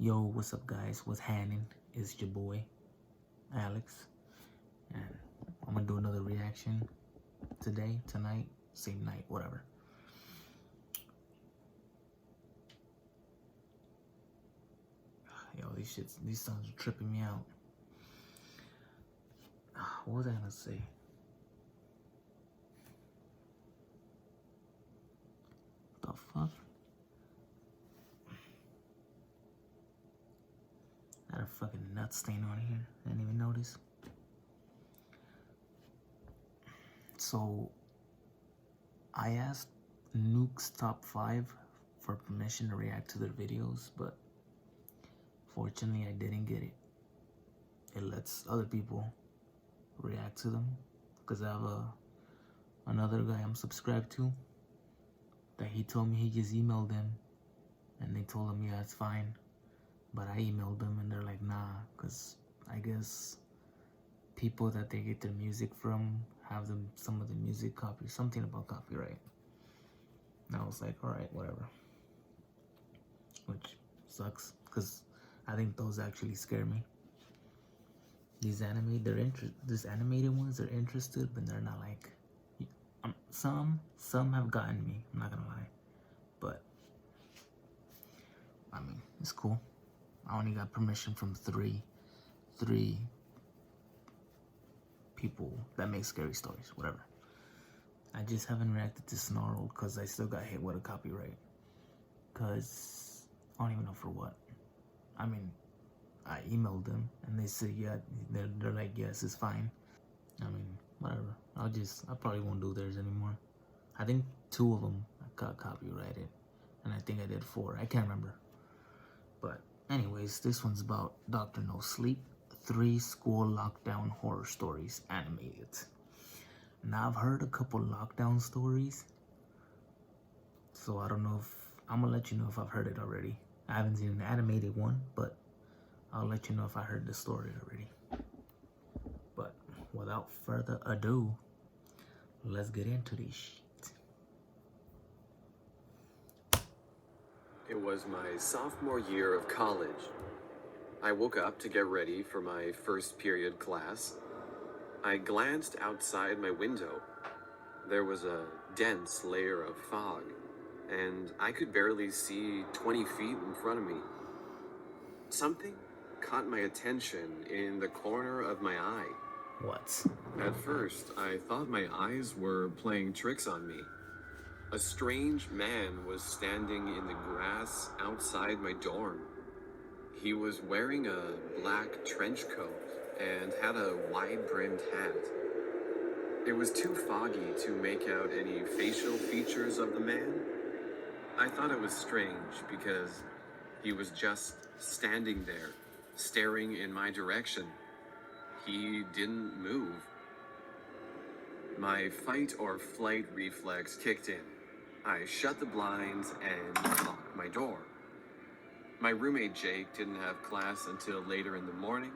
Yo, what's up, guys? What's happening? It's your boy, Alex, and I'm gonna do another reaction today, tonight, same night, whatever. Yo, these songs are tripping me out. What was I gonna say? The fuck? Got a fucking nut stain on here. I didn't even notice. So, I asked Nuke's Top 5 for permission to react to their videos, but fortunately I didn't get it. It lets other people react to them, because I have another guy I'm subscribed to that he told me he just emailed them and they told him, yeah, it's fine. But I emailed them and they're like, nah, because I guess people that they get their music from have some of the music copy, something about copyright. And I was like, all right, whatever. Which sucks, because I think those actually scare me. These animated ones are interested, but they're not like, some have gotten me, I'm not gonna lie, but I mean, it's cool. I only got permission from three people that make scary stories, whatever. I just haven't reacted to Snarled because I still got hit with a copyright, because I don't even know for what. I mean, I emailed them and they said, yeah, they're like, yes, it's fine. I mean, whatever. I probably won't do theirs anymore. I think 2 of them got copyrighted, and I think I did 4. I can't remember. But anyways, this one's about Dr. No Sleep, 3 school lockdown horror stories animated. Now, I've heard a couple lockdown stories, so I don't know if, I'm gonna let you know if I've heard it already. I haven't seen an animated one, but I'll let you know if I heard the story already. But without further ado, let's get into this shit. It was my sophomore year of college. I woke up to get ready for my first period class. I glanced outside my window. There was a dense layer of fog, and I could barely see 20 feet in front of me. Something caught my attention in the corner of my eye. What? At first, I thought my eyes were playing tricks on me. A strange man was standing in the grass outside my dorm. He was wearing a black trench coat and had a wide-brimmed hat. It was too foggy to make out any facial features of the man. I thought it was strange because he was just standing there, staring in my direction. He didn't move. My fight or flight reflex kicked in. I shut the blinds and locked my door. My roommate Jake didn't have class until later in the morning,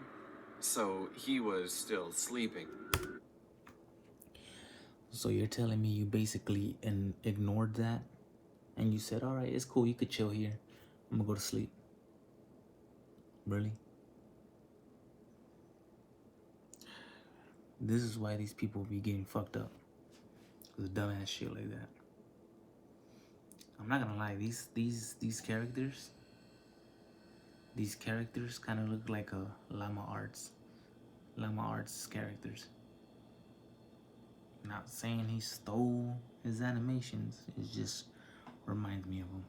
so he was still sleeping. So you're telling me you basically ignored that, and you said, all right, it's cool, you could chill here, I'm gonna go to sleep. Really? This is why these people be getting fucked up, with dumbass shit like that. I'm not gonna lie, these characters kind of look like a Llama Arts characters. Not saying he stole his animations, it just reminds me of him.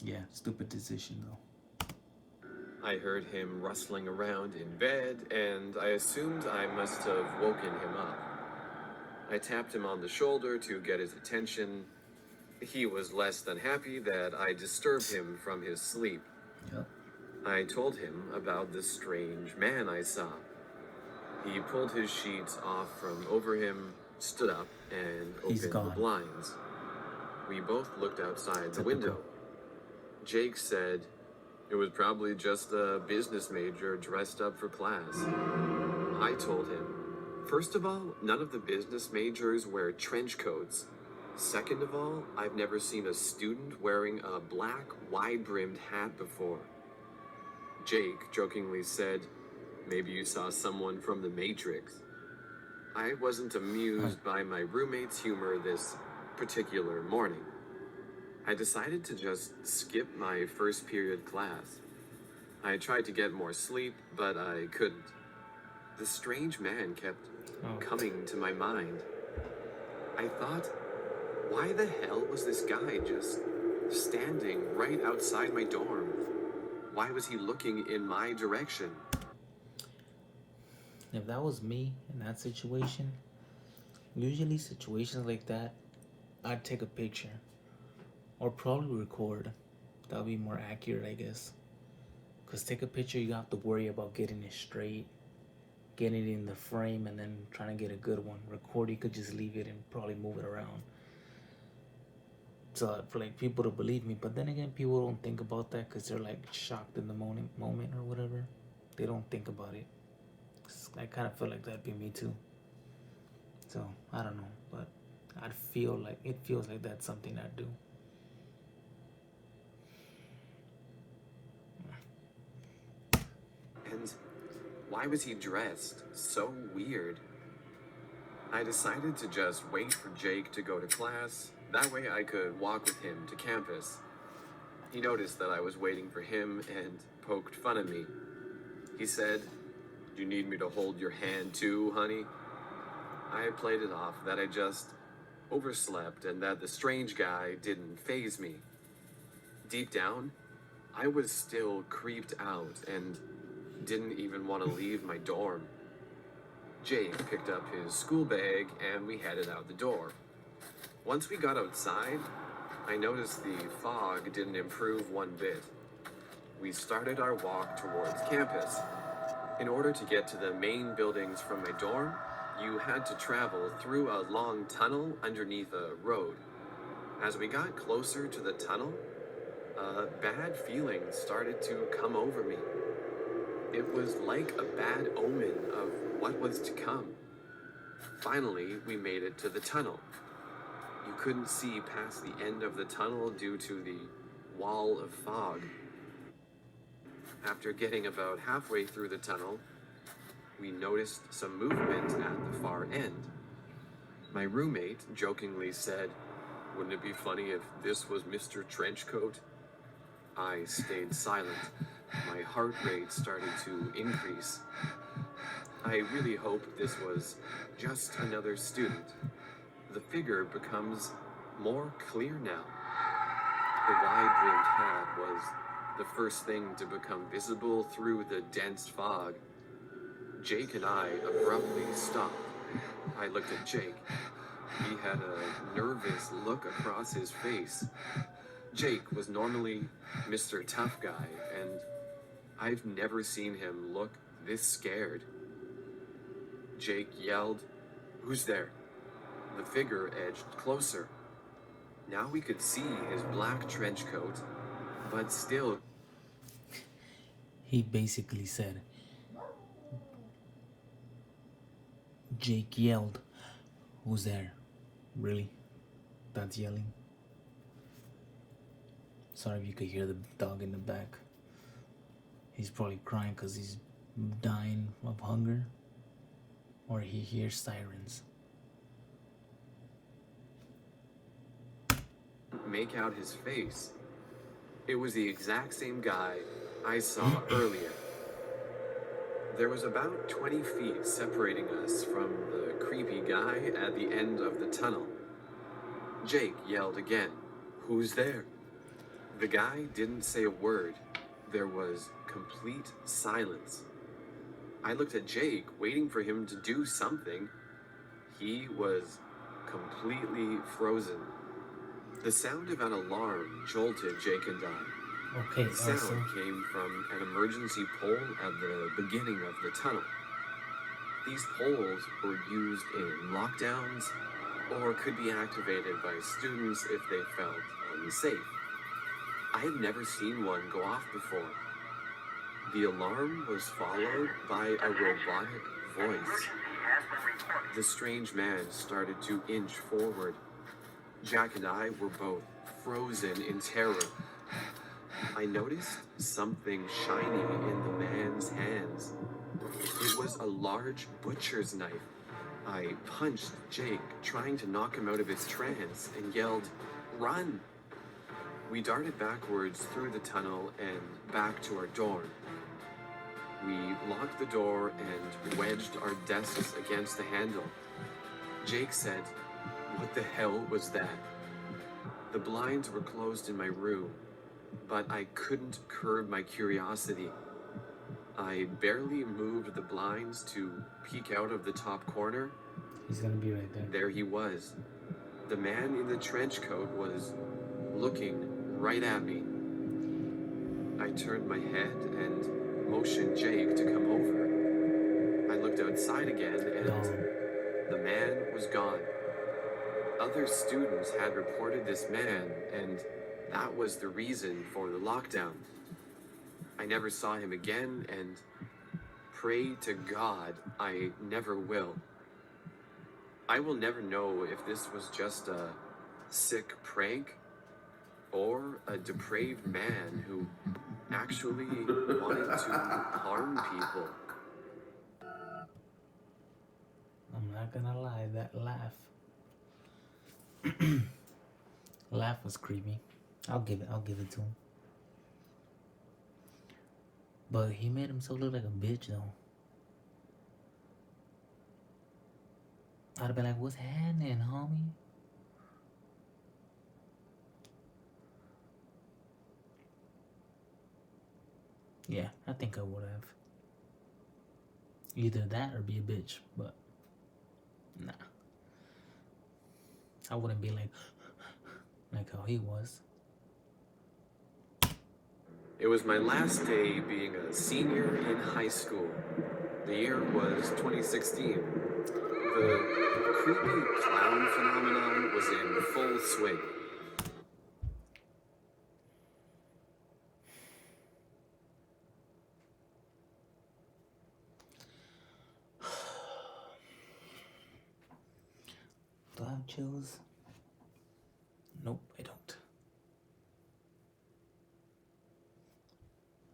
Yeah, stupid decision though. I heard him rustling around in bed, and I assumed I must have woken him up. I tapped him on the shoulder to get his attention. He was less than happy that I disturbed him from his sleep. Yep. I told him about the strange man I saw. He pulled his sheets off from over him, stood up, and opened the blinds. We both looked outside the window. Jake said it was probably just a business major dressed up for class. I told him, first of all, none of the business majors wear trench coats. Second of all, I've never seen a student wearing a black, wide-brimmed hat before. Jake jokingly said, "Maybe you saw someone from the Matrix." I wasn't amused by my roommate's humor this particular morning. I decided to just skip my first period class. I tried to get more sleep, but I couldn't. The strange man kept coming to my mind. I thought, why the hell was this guy just standing right outside my dorm? Why was he looking in my direction? If that was me in that situation, usually situations like that, I'd take a picture or probably record. That would be more accurate, I guess. Because take a picture, you have to worry about getting it straight, getting it in the frame, and then trying to get a good one. Record, you could just leave it and probably move it around. So for like people to believe me, but then again, people don't think about that because they're like shocked in the moment or whatever. They don't think about it. I kind of feel like that'd be me too. So I don't know, but it feels like that's something I'd do. And why was he dressed so weird? I decided to just wait for Jake to go to class. That way I could walk with him to campus. He noticed that I was waiting for him and poked fun at me. He said, "Do you need me to hold your hand too, honey?" I played it off that I just overslept and that the strange guy didn't faze me. Deep down, I was still creeped out and didn't even want to leave my dorm. Jake picked up his school bag and we headed out the door. Once we got outside, I noticed the fog didn't improve one bit. We started our walk towards campus. In order to get to the main buildings from my dorm, you had to travel through a long tunnel underneath a road. As we got closer to the tunnel, a bad feeling started to come over me. It was like a bad omen of what was to come. Finally, we made it to the tunnel. You couldn't see past the end of the tunnel due to the wall of fog. After getting about halfway through the tunnel, we noticed some movement at the far end. My roommate jokingly said, "Wouldn't it be funny if this was Mr. Trenchcoat?" I stayed silent. My heart rate started to increase. I really hoped this was just another student. The figure becomes more clear now. The wide-brimmed hat was the first thing to become visible through the dense fog. Jake and I abruptly stopped. I looked at Jake. He had a nervous look across his face. Jake was normally Mr. Tough Guy, and I've never seen him look this scared. Jake yelled, "Who's there?" The figure edged closer. Now we could see his black trench coat, but still... He basically said, Jake yelled, "Who's there?" Really? That's yelling? Sorry if you could hear the dog in the back. He's probably crying because he's dying of hunger, or he hears sirens. Make out his face. It was the exact same guy I saw earlier. There was about 20 feet separating us from the creepy guy at the end of the tunnel. Jake yelled again, "Who's there?" The guy didn't say a word. There was complete silence. I looked at Jake, waiting for him to do something. He was completely frozen. The sound of an alarm jolted Jake and I. Okay, The sound came from an emergency pole at the beginning of the tunnel. These poles were used in lockdowns or could be activated by students if they felt unsafe. I had never seen one go off before. The alarm was followed by a robotic voice. The strange man started to inch forward. Jack and I were both frozen in terror. I noticed something shiny in the man's hands. It was a large butcher's knife. I punched Jake, trying to knock him out of his trance, and yelled, "Run!" We darted backwards through the tunnel and back to our dorm. We locked the door and wedged our desks against the handle. Jake said, "What the hell was that?" The blinds were closed in my room, but I couldn't curb my curiosity. I barely moved the blinds to peek out of the top corner. He's gonna be right there. There he was. The man in the trench coat was looking right at me. I turned my head and motioned Jake to come over. I looked outside again and the man was gone. Other students had reported this man, and that was the reason for the lockdown. I never saw him again, and pray to God I never will. I will never know if this was just a sick prank or a depraved man who actually wanted to harm people. I'm not gonna lie, that laugh was creepy. I'll give it to him. But he made himself look like a bitch though. I'd have been like, "What's happening, homie?" Yeah, I think I would have. Either that or be a bitch, but nah. I wouldn't be like how he was. It was my last day being a senior in high school. The year was 2016. The creepy clown phenomenon was in full swing. Do I have chills? Nope, I don't.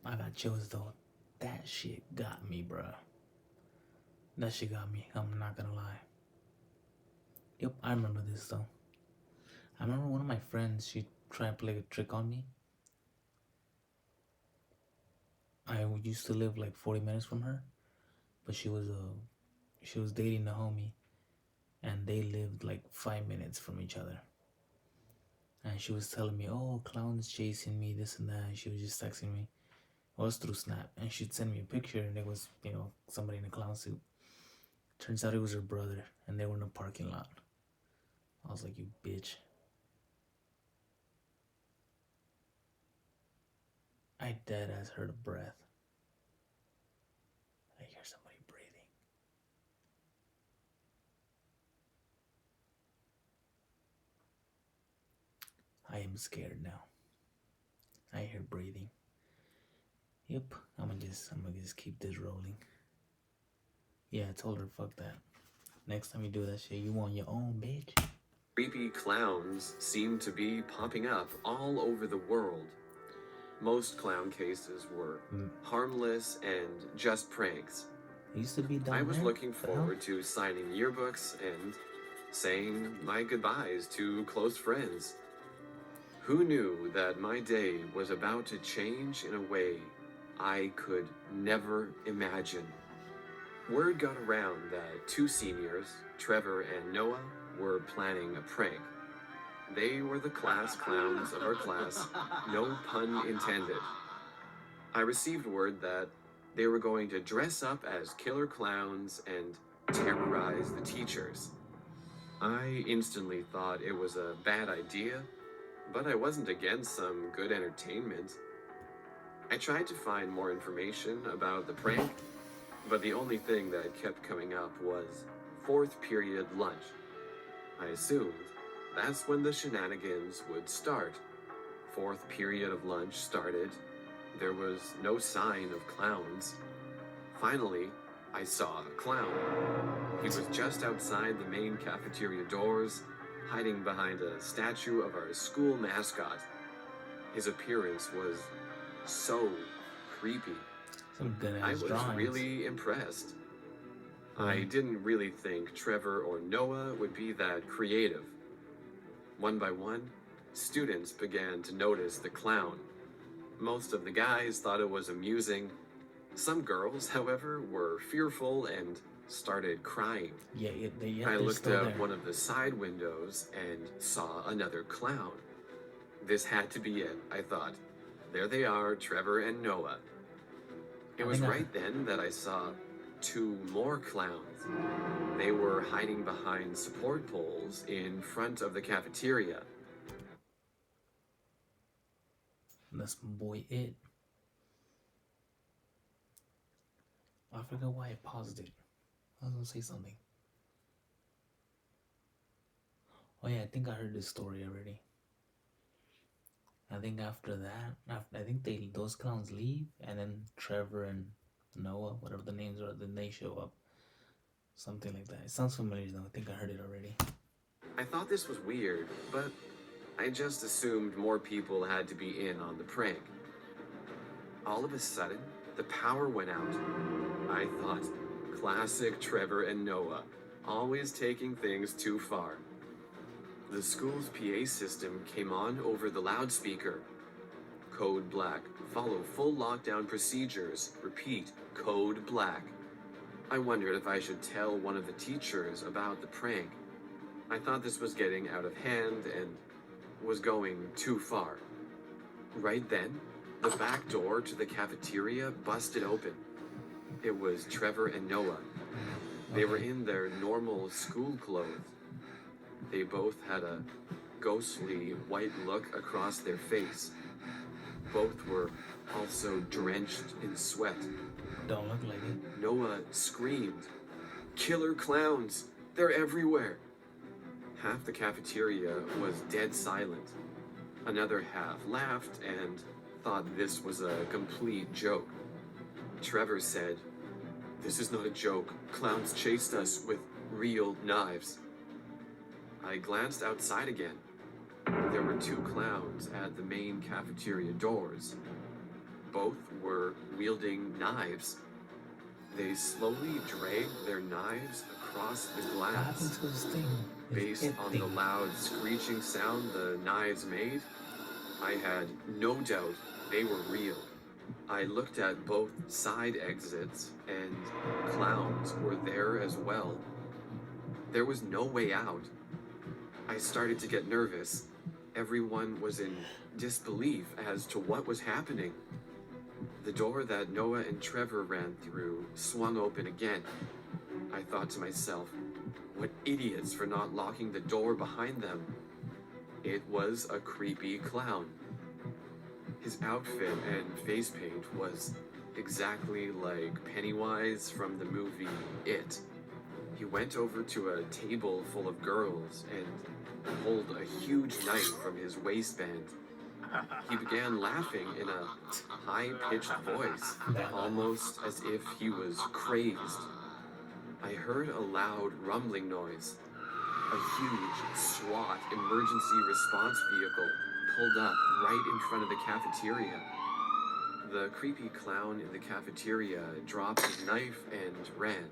I got chills though. That shit got me, bruh. That shit got me. I'm not gonna lie. Yep, I remember this though. I remember one of my friends, she tried to play a trick on me. I used to live like 40 minutes from her, but she was dating a homie, and they lived like 5 minutes from each other. And she was telling me, "Oh, clown's chasing me, this and that." And she was just texting me. It was through Snap, and she'd send me a picture, and it was, somebody in a clown suit. Turns out it was her brother, and they were in a parking lot. I was like, "You bitch." I dead ass heard a breath. I hear somebody breathing. I am scared now. I hear breathing. Yep, I'm gonna just keep this rolling. Yeah, I told her, fuck that. Next time you do that shit, you on your own, bitch. Creepy clowns seem to be popping up all over the world. Most clown cases were harmless and just pranks. It used to be down I was there. looking forward to signing yearbooks and saying my goodbyes to close friends. Who knew that my day was about to change in a way I could never imagine? Word got around that two seniors, Trevor and Noah, were planning a prank. They were the class clowns of our class, no pun intended. I received word that they were going to dress up as killer clowns and terrorize the teachers. I instantly thought it was a bad idea, but I wasn't against some good entertainment. I tried to find more information about the prank, but the only thing that kept coming up was fourth period lunch. I assumed that's when the shenanigans would start. Fourth period of lunch started. There was no sign of clowns. Finally, I saw a clown. He was just outside the main cafeteria doors, hiding behind a statue of our school mascot. His appearance was so creepy. Some good I ass was drawings. really impressed. I didn't really think Trevor or Noah would be that creative. One by one, students began to notice the clown. Most of the guys thought it was amusing. Some girls, however, were fearful and started crying. Yeah, I they're looked still out there. one of the side windows and saw another clown. This had to be it, I thought. There they are, Trevor and Noah. It was right then that I saw two more clowns. They were hiding behind support poles in front of the cafeteria. That's my boy It. I forgot why I paused it. I was gonna say something. Oh yeah, I think I heard this story already. I think after that, I think those clowns leave, and then Trevor and Noah, whatever the names are, then they show up. Something like that. It sounds familiar though. I think I heard it already. I thought this was weird, but I just assumed more people had to be in on the prank. All of a sudden, the power went out. I thought, classic Trevor and Noah, always taking things too far. The school's PA system came on over the loudspeaker. Code Black. Follow full lockdown procedures. Repeat, Code Black. I wondered if I should tell one of the teachers about the prank. I thought this was getting out of hand and was going too far. Right then, the back door to the cafeteria busted open. It was Trevor and Noah. They were in their normal school clothes. They both had a ghostly white look across their face. Both were also drenched in sweat. Don't look like it. Noah screamed, "Killer clowns! They're everywhere!" Half the cafeteria was dead silent. Another half laughed and thought this was a complete joke. Trevor said, "This is not a joke. Clowns chased us with real knives." I glanced outside again. There were two clowns at the main cafeteria doors. Both were wielding knives. They slowly dragged their knives across the What happened glass. to this thing? Based on the loud screeching sound the knives made, I had no doubt they were real. I looked at both side exits, and clowns were there as well. There was no way out. I started to get nervous. Everyone was in disbelief as to what was happening. The door that Noah and Trevor ran through swung open again. I thought to myself, what idiots for not locking the door behind them. It was a creepy clown. His outfit and face paint was exactly like Pennywise from the movie It. He went over to a table full of girls and pulled a huge knife from his waistband. He began laughing in a high-pitched voice, almost as if he was crazed. I heard a loud rumbling noise. A huge SWAT emergency response vehicle pulled up right in front of the cafeteria. The creepy clown in the cafeteria dropped his knife and ran.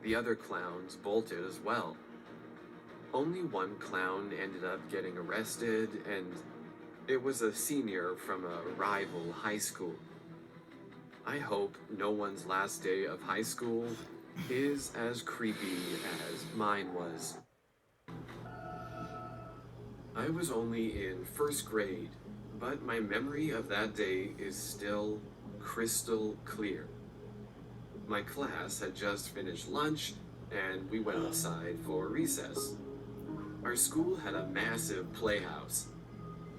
The other clowns bolted as well. Only one clown ended up getting arrested, and it was a senior from a rival high school. I hope no one's last day of high school is as creepy as mine was. I was only in first grade, but my memory of that day is still crystal clear. My class had just finished lunch, and we went outside for recess. Our school had a massive playhouse.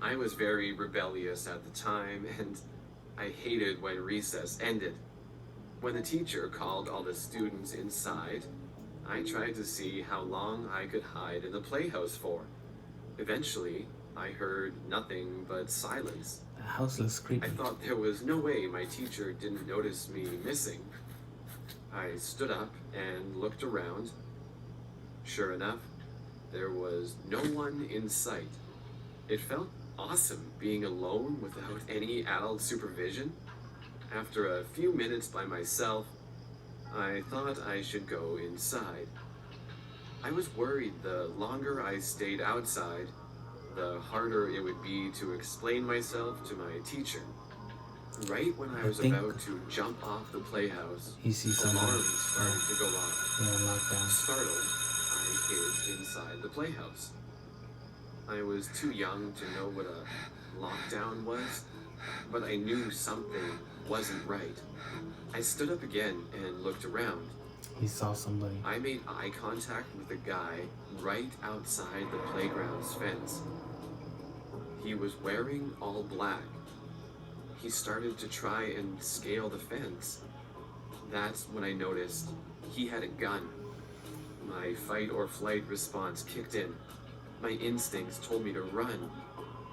I was very rebellious at the time, and I hated when recess ended. When the teacher called all the students inside, I tried to see how long I could hide in the playhouse for. Eventually, I heard nothing but silence. The house looks creepy. I thought there was no way my teacher didn't notice me missing. I stood up and looked around. Sure enough, There was no one in sight. It felt awesome being alone without any adult supervision. After a few minutes by myself, I thought I should go inside. I was worried the longer I stayed outside, the harder it would be to explain myself to my teacher. Right when I was about to jump off the playhouse, he sees something. alarms started to go off. Yeah, lockdown. Startled, I hid inside the playhouse. I was too young to know what a lockdown was, but I knew something wasn't right. I stood up again and looked around. He saw somebody. I made eye contact with a guy right outside the playground's fence. He was wearing all black. He started to try and scale the fence. That's when I noticed he had a gun. My fight or flight response kicked in. My instincts told me to run.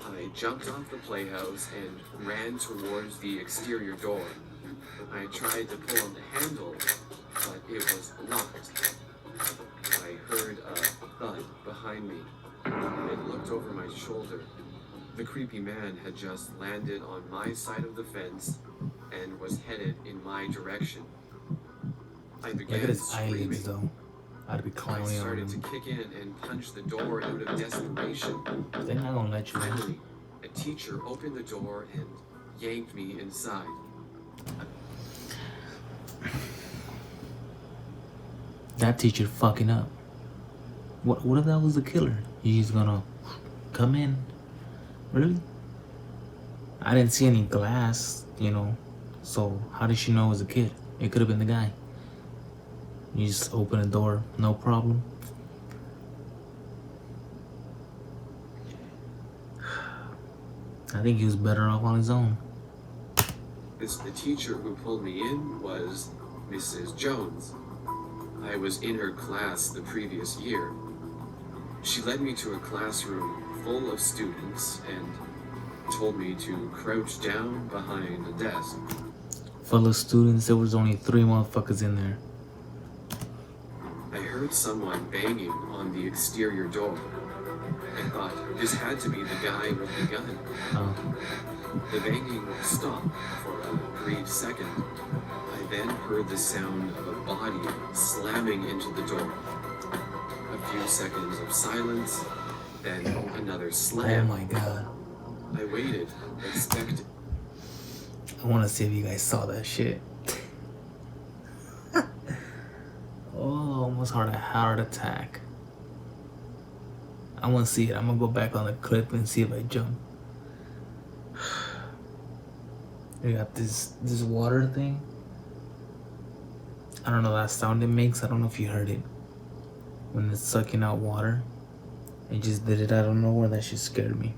I jumped off the playhouse and ran towards the exterior door. I tried to pull on the handle, but it was locked. I heard a thud behind me. I looked over my shoulder. The creepy man had just landed on my side of the fence and was headed in my direction. I began Look at his screaming. eyelids, though. I'd be I clowning on started to him. kick in and punch the door out of desperation. They're not gonna let you in. Finally, a teacher opened the door and yanked me inside. That teacher fucking up. What if that was the killer? He's gonna come in. Really? I didn't see any glass, so how did she know it was a kid? It could have been the guy. You just open the door, no problem. I think he was better off on his own. The teacher who pulled me in was Mrs. Jones. I was in her class the previous year. She led me to a classroom full of students and told me to crouch down behind a desk. Full of students, there was only 3 motherfuckers in there. I heard someone banging on the exterior door. I thought this had to be the guy with the gun. The banging stopped for a brief second. I then heard the sound of a body slamming into the door. A few seconds of silence, then another Oh slam. my god. I waited, expecting. I want to see if you guys saw that shit. Oh, almost had a heart attack. I want to see it. I'm gonna go back on the clip and see if I jump. We got this water thing. I don't know that sound it makes. I don't know if you heard it. When it's sucking out water. It just did it out of nowhere. That shit scared me.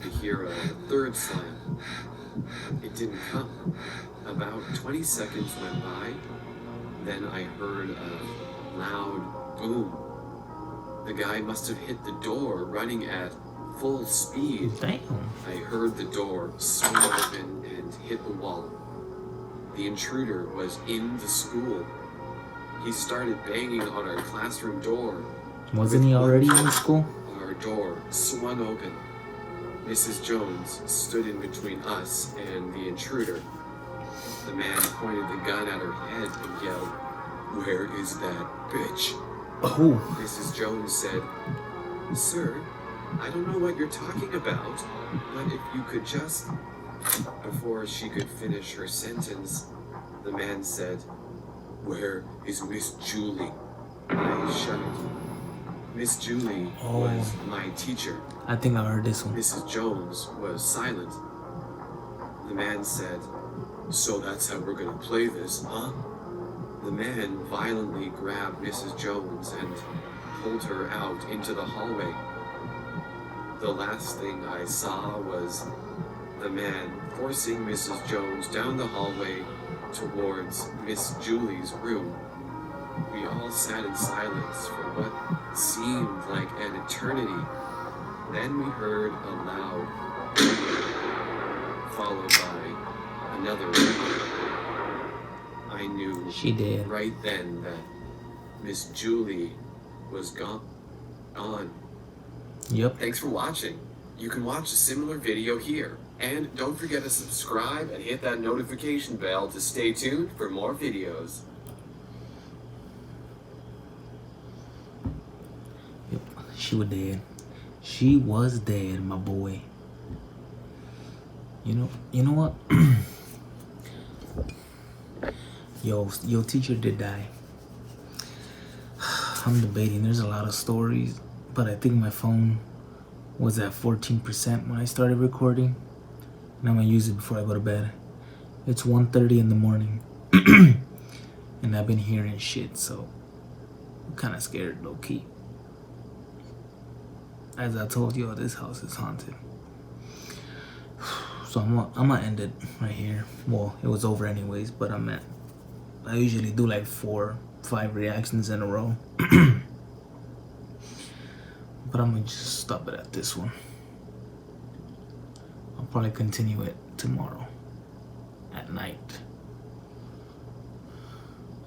To hear a third slam. It didn't come. About 20 seconds went by. Then I heard a loud boom. The guy must have hit the door running at full speed. Damn. I heard the door swing open and hit the wall. The intruder was in the school. He started banging on our classroom door. Wasn't he already in school? Our door swung open. Mrs. Jones stood in between us and the intruder. The man pointed the gun at her head and yelled, "Where is that bitch?" Oh. Mrs. Jones said, "Sir, I don't know what you're talking about, but if you could just..." Before she could finish her sentence, the man said, "Where is Miss Julie?" I shuddered. Miss Julie was my teacher. I think I heard this one. Mrs. Jones was silent. The man said, "So that's how we're gonna play this, huh?" The man violently grabbed Mrs. Jones and pulled her out into the hallway. The last thing I saw was the man forcing Mrs. Jones down the hallway towards Miss Julie's room. We all sat in silence for what seemed like an eternity. Then we heard a loud followed by another. I knew She did. right then that Miss Julie was gone. Yep. Thanks for watching. You can watch a similar video here. And don't forget to subscribe and hit that notification bell to stay tuned for more videos. Yep. She was dead. She was dead, my boy. You know what? Your teacher did die. I'm debating. There's a lot of stories, but I think my phone was at 14% when I started recording, and I'm gonna use it before I go to bed. It's 1:30 in the morning, and I've been hearing shit, so I'm kind of scared, low key. As I told you, this house is haunted. So I'm gonna end it right here. Well, it was over anyways, but I usually do like 4-5 reactions in a row. But I'm gonna just stop it at this one. I'll probably continue it tomorrow at night.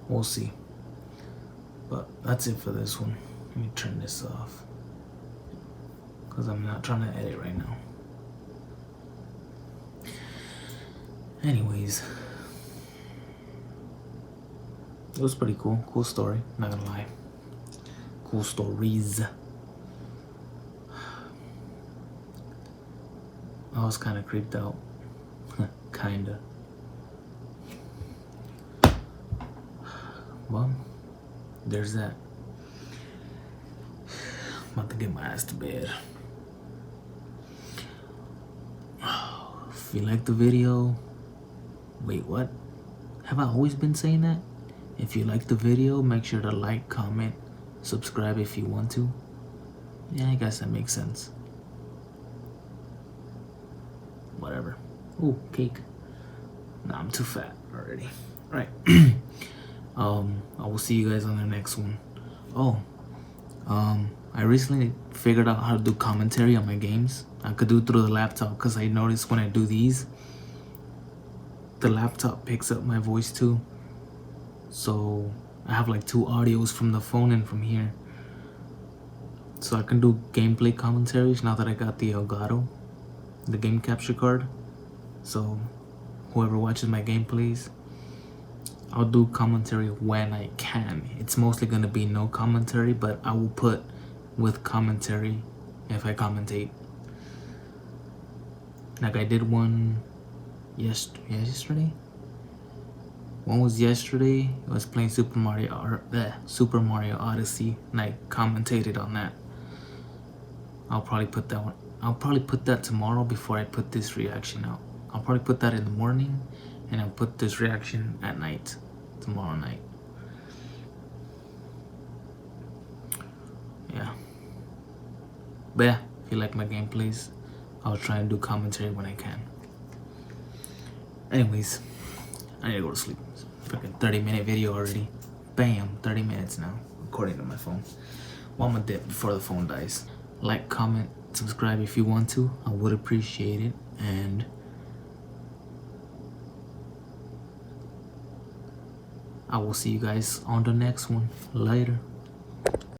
We'll see. But that's it for this one. Let me turn this off, because I'm not trying to edit right now. Anyways, it was pretty cool. Cool story, not gonna lie. Cool stories. I was kind of creeped out. Kinda. Well, there's that. I'm about to get my ass to bed. If you like the video, wait, what? Have I always been saying that? If you like the video, make sure to like, comment, subscribe if you want to. Yeah, I guess that makes sense. Whatever. Ooh, cake. Nah, I'm too fat already. Right. I will see you guys on the next one. Oh, I recently figured out how to do commentary on my games. I could do it through the laptop, because I noticed when I do these, the laptop picks up my voice too. So I have like 2 audios from the phone and from here. So I can do gameplay commentaries now that I got the Elgato, the game capture card. So whoever watches my gameplays, I'll do commentary when I can. It's mostly gonna be no commentary, but I will put with commentary if I commentate. Like I did one yesterday. One was yesterday. I was playing Super Mario Odyssey, and I commentated on that. I'll probably put that one. I'll probably put that tomorrow before I put this reaction out. I'll probably put that in the morning, and I'll put this reaction at night, tomorrow night. Yeah. But yeah, if you like my gameplays, I'll try and do commentary when I can. Anyways, I need to go to sleep. It's a freaking 30-minute video already. Bam, 30 minutes now, according to my phone. Well, I'm gonna dip before the phone dies. Like, comment, subscribe if you want to. I would appreciate it. And I will see you guys on the next one. Later.